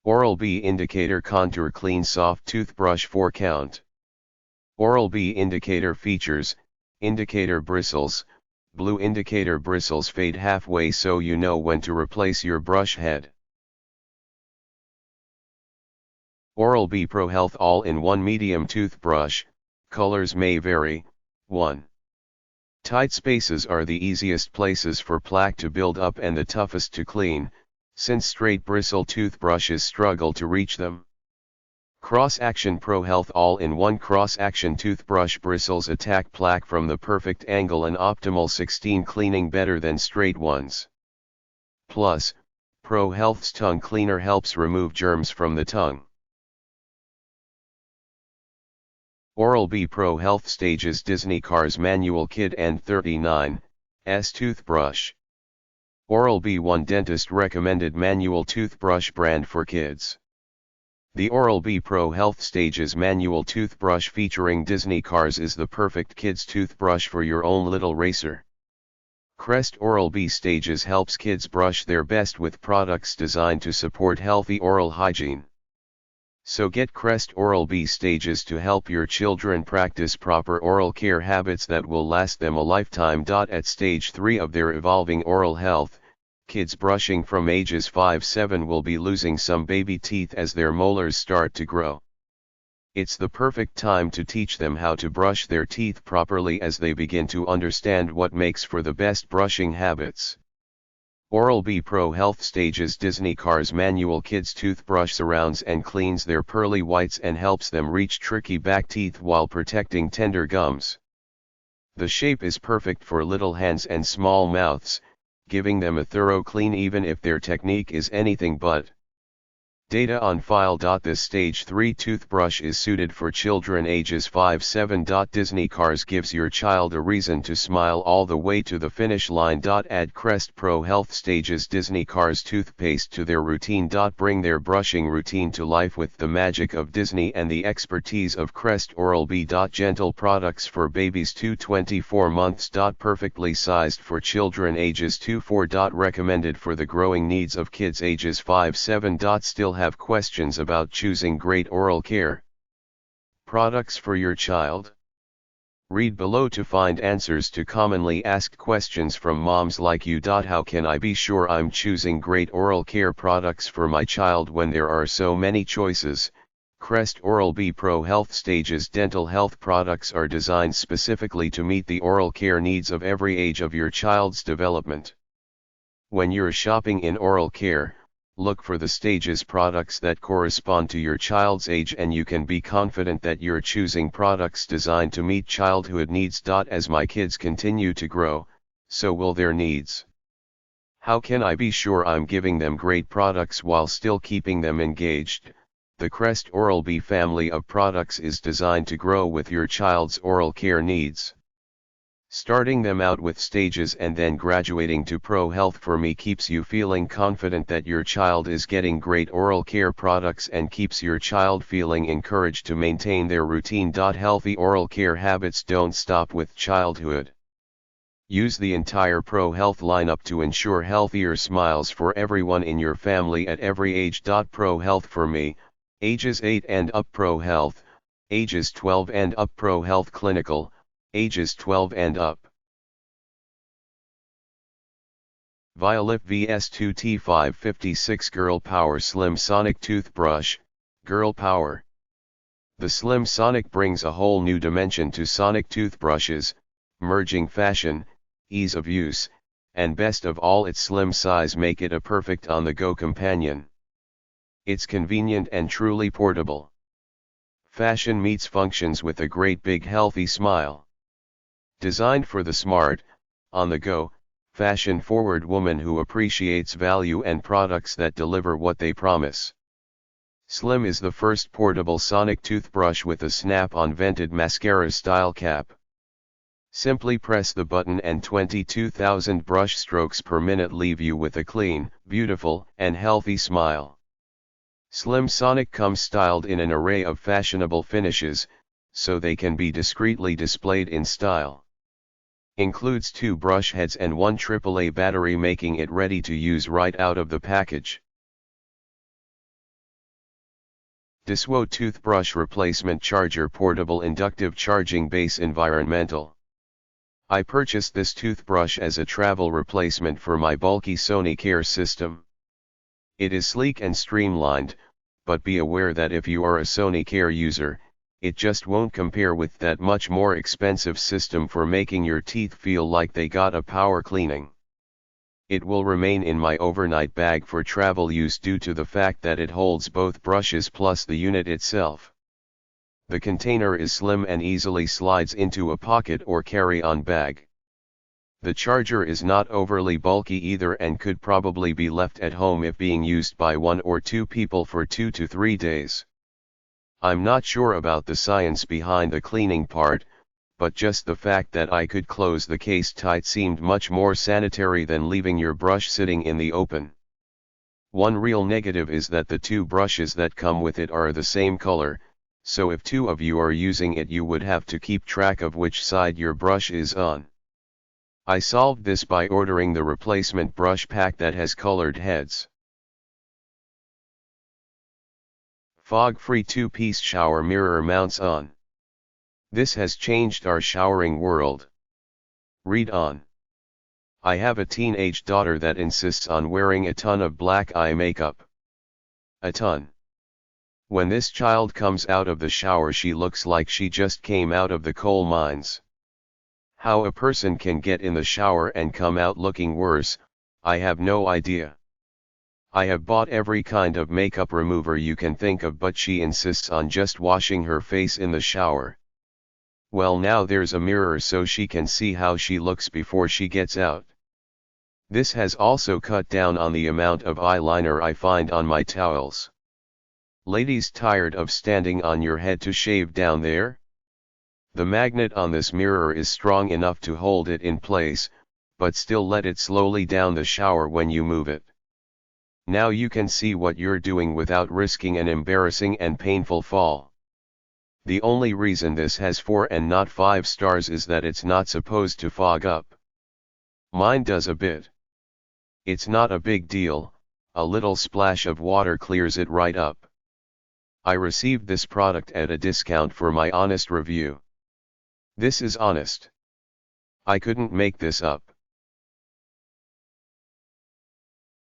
Oral-B Indicator Contour Clean Soft Toothbrush 4 Count. Oral-B Indicator features, indicator bristles. Blue indicator bristles fade halfway so you know when to replace your brush head. Oral-B Prohealth All-In-One Medium Toothbrush, colors may vary. 1. Tight spaces are the easiest places for plaque to build up and the toughest to clean, since straight bristle toothbrushes struggle to reach them. CrossAction Prohealth All-In-One CrossAction Toothbrush bristles attack plaque from the perfect angle and optimal 16 cleaning better than straight ones. Plus, Prohealth's tongue cleaner helps remove germs from the tongue. Oral-B Prohealth Stages Disney Cars Manual Kid and 39S Toothbrush. Oral-B One Dentist recommended manual toothbrush brand for kids. The Oral-B Prohealth Stages Manual Toothbrush featuring Disney Cars is the perfect kids toothbrush for your own little racer. Crest Oral-B Stages helps kids brush their best with products designed to support healthy oral hygiene. So get Crest Oral-B Stages to help your children practice proper oral care habits that will last them a lifetime. At stage 3 of their evolving oral health, kids brushing from ages 5-7 will be losing some baby teeth as their molars start to grow. It's the perfect time to teach them how to brush their teeth properly as they begin to understand what makes for the best brushing habits. Oral-B Prohealth Stages Disney Cars Manual Kids Toothbrush surrounds and cleans their pearly whites and helps them reach tricky back teeth while protecting tender gums. The shape is perfect for little hands and small mouths, giving them a thorough clean even if their technique is anything but. Data on file. This stage 3 toothbrush is suited for children ages 5-7. Disney Cars gives your child a reason to smile all the way to the finish line. Add Crest Prohealth Stages Disney Cars toothpaste to their routine. Bring their brushing routine to life with the magic of Disney and the expertise of Crest Oral-B. Gentle products for babies 2-24 months. Perfectly sized for children ages 2-4. Recommended for the growing needs of kids ages 5-7. Still have questions about choosing great oral care products for your child? Read below to find answers to commonly asked questions from moms like you. How can I be sure I'm choosing great oral care products for my child when there are so many choices? Crest Oral-B Prohealth Stages dental health products are designed specifically to meet the oral care needs of every age of your child's development. When you're shopping in oral care, look for the Stages products that correspond to your child's age and you can be confident that you're choosing products designed to meet childhood needs. As my kids continue to grow, so will their needs. How can I be sure I'm giving them great products while still keeping them engaged? The Crest Oral-B family of products is designed to grow with your child's oral care needs. Starting them out with Stages and then graduating to Prohealth for me keeps you feeling confident that your child is getting great oral care products and keeps your child feeling encouraged to maintain their routine. Healthy oral care habits don't stop with childhood. Use the entire Prohealth lineup to ensure healthier smiles for everyone in your family at every age. Prohealth for me, ages 8 and up. Prohealth, ages 12 and up. Prohealth Clinical, ages 12 and up. Violet VS2T556 Girl Power Slim Sonic Toothbrush, Girl Power. The Slim Sonic brings a whole new dimension to Sonic toothbrushes, merging fashion, ease of use, and best of all its slim size make it a perfect on-the-go companion. It's convenient and truly portable. Fashion meets functions with a great big healthy smile. Designed for the smart, on-the-go, fashion-forward woman who appreciates value and products that deliver what they promise. Slim is the first portable Sonic toothbrush with a snap-on vented mascara-style cap. Simply press the button and 22,000 brush strokes per minute leave you with a clean, beautiful, and healthy smile. Slim Sonic comes styled in an array of fashionable finishes, so they can be discreetly displayed in style. Includes 2 brush heads and 1 AAA battery making it ready to use right out of the package. Diswo Toothbrush Replacement Charger Portable Inductive Charging Base Environmental. I purchased this toothbrush as a travel replacement for my bulky Sonicare system. It is sleek and streamlined, but be aware that if you are a Sonicare user, it just won't compare with that much more expensive system for making your teeth feel like they got a power cleaning. It will remain in my overnight bag for travel use due to the fact that it holds both brushes plus the unit itself. The container is slim and easily slides into a pocket or carry-on bag. The charger is not overly bulky either and could probably be left at home if being used by 1 or 2 people for 2 to 3 days. I'm not sure about the science behind the cleaning part, but just the fact that I could close the case tight seemed much more sanitary than leaving your brush sitting in the open. One real negative is that the 2 brushes that come with it are the same color, so if 2 of you are using it you would have to keep track of which side your brush is on. I solved this by ordering the replacement brush pack that has colored heads. Fog-free 2-piece shower mirror mounts on. This has changed our showering world. Read on. I have a teenage daughter that insists on wearing a ton of black eye makeup. A ton. When this child comes out of the shower she looks like she just came out of the coal mines. How a person can get in the shower and come out looking worse, I have no idea. I have bought every kind of makeup remover you can think of, but she insists on just washing her face in the shower. Well, now there's a mirror so she can see how she looks before she gets out. This has also cut down on the amount of eyeliner I find on my towels. Ladies, tired of standing on your head to shave down there? The magnet on this mirror is strong enough to hold it in place, but still let it slowly down the shower when you move it. Now you can see what you're doing without risking an embarrassing and painful fall. The only reason this has 4 and not 5 stars is that it's not supposed to fog up. Mine does a bit. It's not a big deal, a little splash of water clears it right up. I received this product at a discount for my honest review. This is honest. I couldn't make this up.